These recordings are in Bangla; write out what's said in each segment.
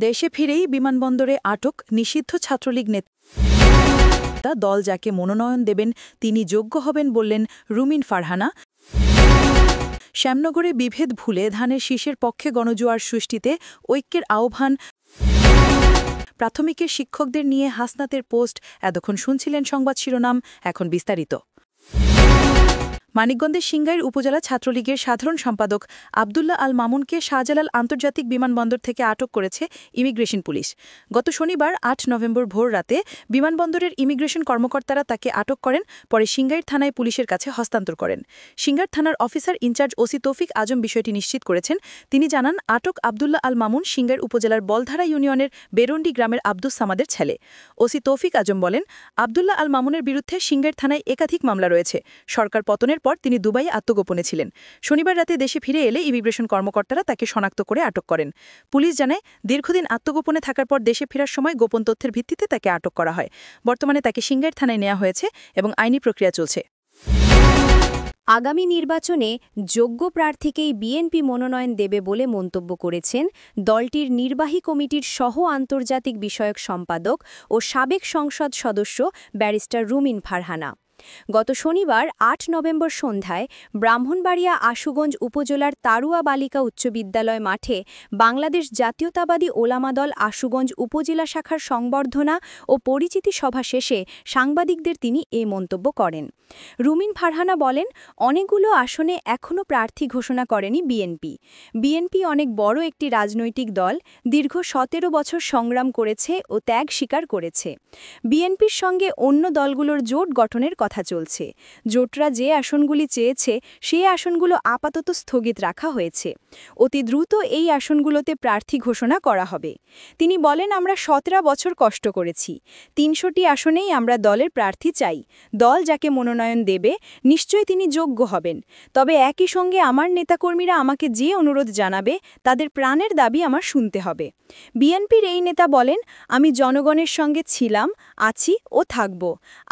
দেশে ফিরেই বিমানবন্দরে আটক নিষিদ্ধ ছাত্রলীগ নেতা দল যাকে মনোনয়ন দেবেন তিনি যোগ্য হবেন বললেন রুমিন ফারহানা। শ্যামনগরে বিভেদ ভুলে ধানের শীষের পক্ষে গণজোয়ার সৃষ্টিতে ঐক্যের আহ্বান। প্রাথমিকের শিক্ষকদের নিয়ে হাসনাতের পোস্ট। এতক্ষণ শুনছিলেন সংবাদ শিরোনাম, এখন বিস্তারিত। মানিকগঞ্জের সিংগাইর উপজেলা ছাত্রলীগের সাধারণ সম্পাদক আবদুল্লাহ আল মামুনকে শাহজালাল আন্তর্জাতিক বিমানবন্দর থেকে আটক করেছে ইমিগ্রেশন পুলিশ। গত শনিবার ৮ নভেম্বর ভোর রাতে বিমানবন্দরের ইমিগ্রেশন কর্মকর্তারা তাকে আটক করেন, পরে সিংগাইর থানায় পুলিশের কাছে হস্তান্তর করেন। সিংগাইর থানার অফিসার ইনচার্জ ওসি তৌফিক আজম বিষয়টি নিশ্চিত করেছেন। তিনি জানান, আটক আবদুল্লাহ আল মামুন সিংগাইর উপজেলার বলধারা ইউনিয়নের বেরন্ডি গ্রামের আব্দুস সামাদের ছেলে। ওসি তৌফিক আজম বলেন, আবদুল্লাহ আল মামুনের বিরুদ্ধে সিংগাইর থানায় একাধিক মামলা রয়েছে। সরকার পতনের পর তিনি দুবাইয়ে আত্মগোপনে ছিলেন। শনিবার রাতে দেশে ফিরে এলে ইমিগ্রেশন কর্মকর্তারা তাকে শনাক্ত করে আটক করেন। পুলিশ জানায়, দীর্ঘদিন আত্মগোপনে থাকার পর দেশে ফেরার সময় গোপন তথ্যের ভিত্তিতে তাকে আটক করা হয়। বর্তমানে তাকে সিংগাইর থানায় নেওয়া হয়েছে এবং আইনি প্রক্রিয়া চলছে। আগামী নির্বাচনে যোগ্য প্রার্থীকেই বিএনপি মনোনয়ন দেবে বলে মন্তব্য করেছেন দলটির নির্বাহী কমিটির সহ আন্তর্জাতিক বিষয়ক সম্পাদক ও সাবেক সংসদ সদস্য ব্যারিস্টার রুমিন ফারহানা। গত শনিবার ৮ নভেম্বর সন্ধ্যায় ব্রাহ্মণবাড়িয়া আশুগঞ্জ উপজেলার তারুয়া বালিকা উচ্চ বিদ্যালয় মাঠে বাংলাদেশ জাতীয়তাবাদী ওলামা দল আশুগঞ্জ উপজেলা শাখার সংবর্ধনা ও পরিচিতি সভা শেষে সাংবাদিকদের তিনি এ মন্তব্য করেন। রুমিন ফারহানা বলেন, অনেকগুলো আসনে এখনও প্রার্থী ঘোষণা করেনি বিএনপি। বিএনপি অনেক বড় একটি রাজনৈতিক দল, দীর্ঘ ১৭ বছর সংগ্রাম করেছে ও ত্যাগ স্বীকার করেছে। বিএনপির সঙ্গে অন্য দলগুলোর জোট গঠনের কথা চলছে। জোটরা যে আসনগুলি চেয়েছে সেই আসনগুলো আপাতত স্থগিত রাখা হয়েছে। অতি দ্রুত এই আসনগুলোতে প্রার্থী ঘোষণা করা হবে। তিনি বলেন, আমরা ১৭ বছর কষ্ট করেছি। ৩০০টি আসনেই আমরা দলের প্রার্থী চাই। দল যাকে মনোনয়ন দেবে নিশ্চয়ই তিনি যোগ্য হবেন। তবে একই সঙ্গে আমার নেতাকর্মীরা আমাকে যে অনুরোধ জানাবে তাদের প্রাণের দাবি আমার শুনতে হবে। বিএনপির এই নেতা বলেন, আমি জনগণের সঙ্গে ছিলাম, আছি ও থাকব।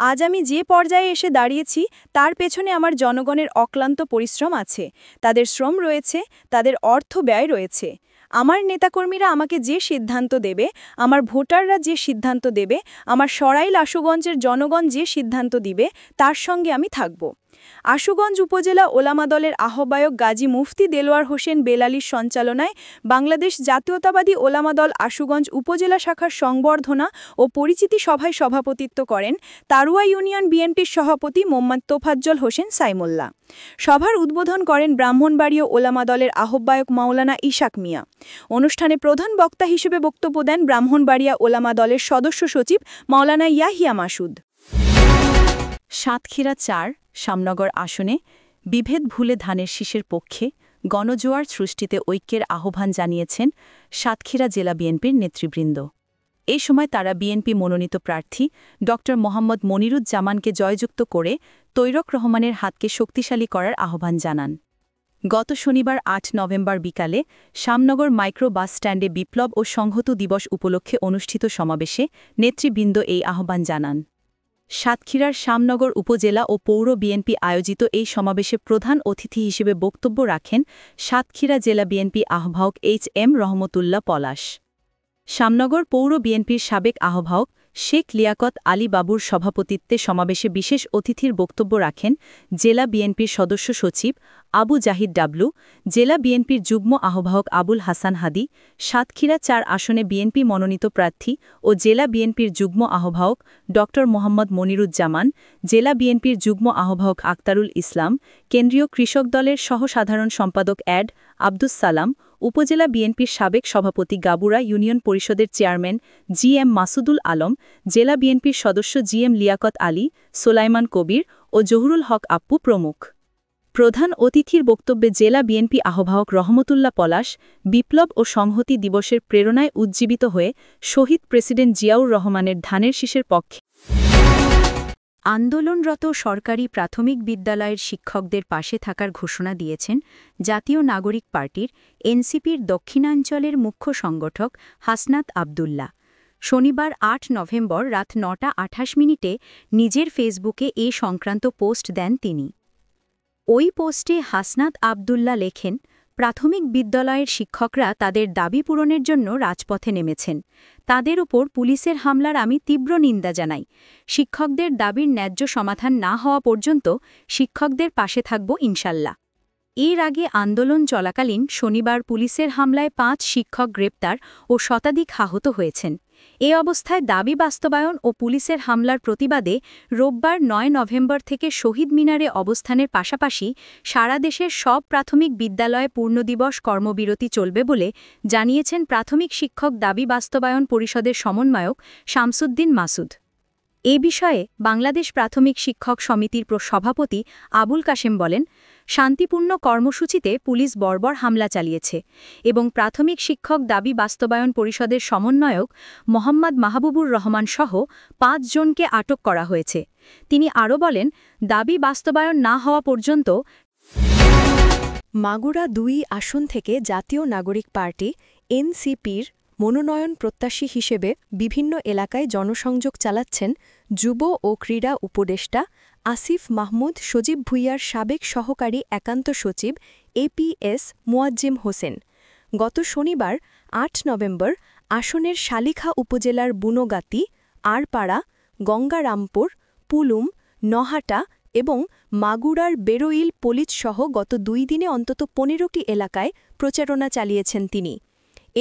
আজ আমি যে পর্যায়ে এসে দাঁড়িয়েছি তার পেছনে আমার জনগণের অক্লান্ত পরিশ্রম আছে। তাদের শ্রম রয়েছে, তাদের অর্থ ব্যয় রয়েছে। আমার নেতাকর্মীরা আমাকে যে সিদ্ধান্ত দেবে, আমার ভোটাররা যে সিদ্ধান্ত দেবে, আমার সরাইল আশুগঞ্জের জনগণ যে সিদ্ধান্ত দিবে তার সঙ্গে আমি থাকব। আশুগঞ্জ উপজেলা ওলামা দলের আহ্বায়ক গাজী মুফতি দেলোয়ার হোসেন বেলালীর সঞ্চালনায় বাংলাদেশ জাতীয়তাবাদী ওলামা দল আশুগঞ্জ উপজেলা শাখার সংবর্ধনা ও পরিচিতি সভায় সভাপতিত্ব করেন তারুয়া ইউনিয়ন বিএনপির সভাপতি মোহাম্মদ তোফাজ্জল হোসেন সাইমুল্লাহ। সভার উদ্বোধন করেন ব্রাহ্মণবাড়িয়া ওলামা দলের আহ্বায়ক মাওলানা ইশাক মিয়া। অনুষ্ঠানে প্রধান বক্তা হিসেবে বক্তব্য দেন ব্রাহ্মণবাড়িয়া ওলামা দলের সদস্য সচিব মাওলানা ইয়াহিয়া মাসুদ। সাতক্ষীরা ৪ শ্যামনগর আসনে বিভেদ ভুলে ধানের শীষের পক্ষে গণজোয়ার সৃষ্টিতে ঐক্যের আহ্বান জানিয়েছেন সাতক্ষীরা জেলা বিএনপির নেতৃবৃন্দ। এ সময় তারা বিএনপি মনোনীত প্রার্থী ড মোহাম্মদ মনিরুজ্জামানকে জয়যুক্ত করে তৈরক রহমানের হাতকে শক্তিশালী করার আহ্বান জানান। গত শনিবার ৮ নভেম্বর বিকালে শ্যামনগর মাইক্রো বাস স্ট্যান্ডে বিপ্লব ও সংহতি দিবস উপলক্ষে অনুষ্ঠিত সমাবেশে নেতৃবৃন্দ এই আহ্বান জানান। সাতক্ষীরার শ্যামনগর উপজেলা ও পৌর বিএনপি আয়োজিত এই সমাবেশে প্রধান অতিথি হিসেবে বক্তব্য রাখেন সাতক্ষীরা জেলা বিএনপি আহ্বায়ক এইচ.এম. রহমতুল্লাহ পলাশ। শ্যামনগর পৌর বিএনপির সাবেক আহ্বায়ক শেখ লিয়াকত আলী বাবুর সভাপতিত্বে সমাবেশে বিশেষ অতিথির বক্তব্য রাখেন জেলা বিএনপির সদস্য সচিব আবু জাহিদ ডাবলু, জেলা বিএনপির যুগ্ম আহ্বায়ক আবুল হাসান হাদি, সাতক্ষীরা ৪ আসনে বিএনপি মনোনীত প্রার্থী ও জেলা বিএনপির যুগ্ম আহ্বায়ক ড মোহাম্মদ মনিরুজ্জামান, জেলা বিএনপির যুগ্ম আহ্বায়ক আক্তারুল ইসলাম, কেন্দ্রীয় কৃষক দলের সহ-সাধারণ সম্পাদক অ্যাড আব্দুস সালাম, উপজেলা বিএনপির সাবেক সভাপতি গাবুরা ইউনিয়ন পরিষদের চেয়ারম্যান জি.এম. মাসুদুল আলম, জেলা বিএনপির সদস্য জি.এম. লিয়াকত আলী, সোলাইমান কবির ও জহুরুল হক আপ্পু প্রমুখ। প্রধান অতিথির বক্তব্যে জেলা বিএনপি আহ্বায়ক রহমতুল্লাহ পলাশ বিপ্লব ও সংহতি দিবসের প্রেরণায় উজ্জীবিত হয়ে শহীদ প্রেসিডেন্ট জিয়াউর রহমানের ধানের শীষের পক্ষে আন্দোলনরত সরকারি প্রাথমিক বিদ্যালয়ের শিক্ষকদের পাশে থাকার ঘোষণা দিয়েছেন জাতীয় নাগরিক পার্টির এনসিপির দক্ষিণাঞ্চলের মুখ্য সংগঠক হাসনাত আবদুল্লাহ। শনিবার ৮ নভেম্বর রাত ৯টা ২৮ নিজের ফেসবুকে এ সংক্রান্ত পোস্ট দেন তিনি। ওই পোস্টে হাসনাত আবদুল্লাহ লেখেন, প্রাথমিক বিদ্যালয়ের শিক্ষকরা তাদের দাবি পূরণের জন্য রাজপথে নেমেছেন। তাদের উপর পুলিশের হামলার আমি তীব্র নিন্দা জানাই। শিক্ষকদের দাবির ন্যায্য সমাধান না হওয়া পর্যন্ত শিক্ষকদের পাশে থাকব ইনশাল্লাহ। এর আগে আন্দোলন চলাকালীন শনিবার পুলিশের হামলায় ৫ শিক্ষক গ্রেপ্তার ও শতাধিক আহত হয়েছেন। এ অবস্থায় দাবি বাস্তবায়ন ও পুলিশের হামলার প্রতিবাদে রোববার ৯ নভেম্বর থেকে শহীদ মিনারে অবস্থানের পাশাপাশি সারা দেশের সব প্রাথমিক বিদ্যালয়ে পূর্ণদিবস কর্মবিরতি চলবে বলে জানিয়েছেন প্রাথমিক শিক্ষক দাবি বাস্তবায়ন পরিষদের সমন্বয়ক শামসুদ্দিন মাসুদ। এ বিষয়ে বাংলাদেশ প্রাথমিক শিক্ষক সমিতির সভাপতি আবুল কাশেম বলেন, শান্তিপূর্ণ কর্মসূচিতে পুলিশ বর্বর হামলা চালিয়েছে এবং প্রাথমিক শিক্ষক দাবি বাস্তবায়ন পরিষদের সমন্বয়ক মোহাম্মদ মাহবুবুর রহমান সহ ৫ জনকে আটক করা হয়েছে। তিনি আরও বলেন, দাবি বাস্তবায়ন না হওয়া পর্যন্ত মাগুরা ২ আসন থেকে জাতীয় নাগরিক পার্টি এনসিপির মনোনয়ন প্রত্যাশী হিসেবে বিভিন্ন এলাকায় জনসংযোগ চালাচ্ছেন যুব ও ক্রীড়া উপদেষ্টা আসিফ মাহমুদ সজীব ভুঁইয়ার সাবেক সহকারী একান্ত সচিব এপিএস মোয়াজ্জেম হোসেন। গত শনিবার ৮ নভেম্বর আসনের শালিখা উপজেলার বুনোগাতি, আরপাড়া, গঙ্গারামপুর, পুলুম, নহাটা এবং মাগুরার বেরোইল পলিচসহ গত ২ দিনে অন্তত ১৫টি এলাকায় প্রচারণা চালিয়েছেন তিনি।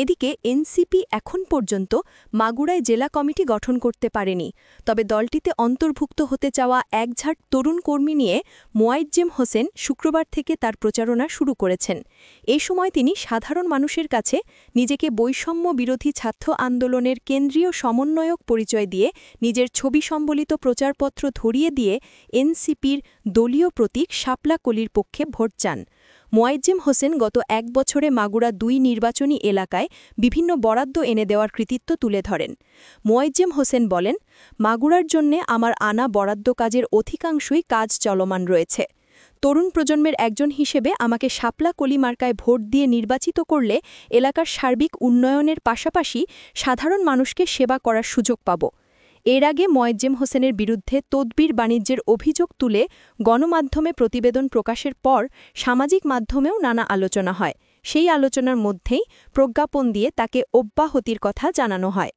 এদিকে এনসিপি এখন পর্যন্ত মাগুরায় জেলা কমিটি গঠন করতে পারেনি। তবে দলটিতে অন্তর্ভুক্ত হতে চাওয়া একঝাঁক তরুণ কর্মী নিয়ে মোয়াজ্জেম হোসেন শুক্রবার থেকে তার প্রচারণা শুরু করেছেন। এ সময় তিনি সাধারণ মানুষের কাছে নিজেকে বৈষম্য বিরোধী ছাত্র আন্দোলনের কেন্দ্রীয় সমন্বয়ক পরিচয় দিয়ে নিজের ছবি সম্বলিত প্রচারপত্র ধরিয়ে দিয়ে এনসিপির দলীয় প্রতীক শাপলা কলির পক্ষে ভোট চান। মোয়াজ্জেম হোসেন গত ১ বছরে মাগুরা ২ নির্বাচনী এলাকায় বিভিন্ন বরাদ্দ এনে দেওয়ার কৃতিত্ব তুলে ধরেন। মোয়াজ্জেম হোসেন বলেন, মাগুরার জন্যে আমার আনা বরাদ্দ কাজের অধিকাংশই কাজ চলমান রয়েছে। তরুণ প্রজন্মের একজন হিসেবে আমাকে শাপলা কলি মার্কায় ভোট দিয়ে নির্বাচিত করলে এলাকার সার্বিক উন্নয়নের পাশাপাশি সাধারণ মানুষকে সেবা করার সুযোগ পাব। এর আগে মোয়াজ্জেম হোসেনের বিরুদ্ধে তদবির বাণিজ্যের অভিযোগ তুলে গণমাধ্যমে প্রতিবেদন প্রকাশের পর সামাজিক মাধ্যমেও নানা আলোচনা হয়। সেই আলোচনার মধ্যেই প্রজ্ঞাপন দিয়ে তাকে অব্যাহতির কথা জানানো হয়।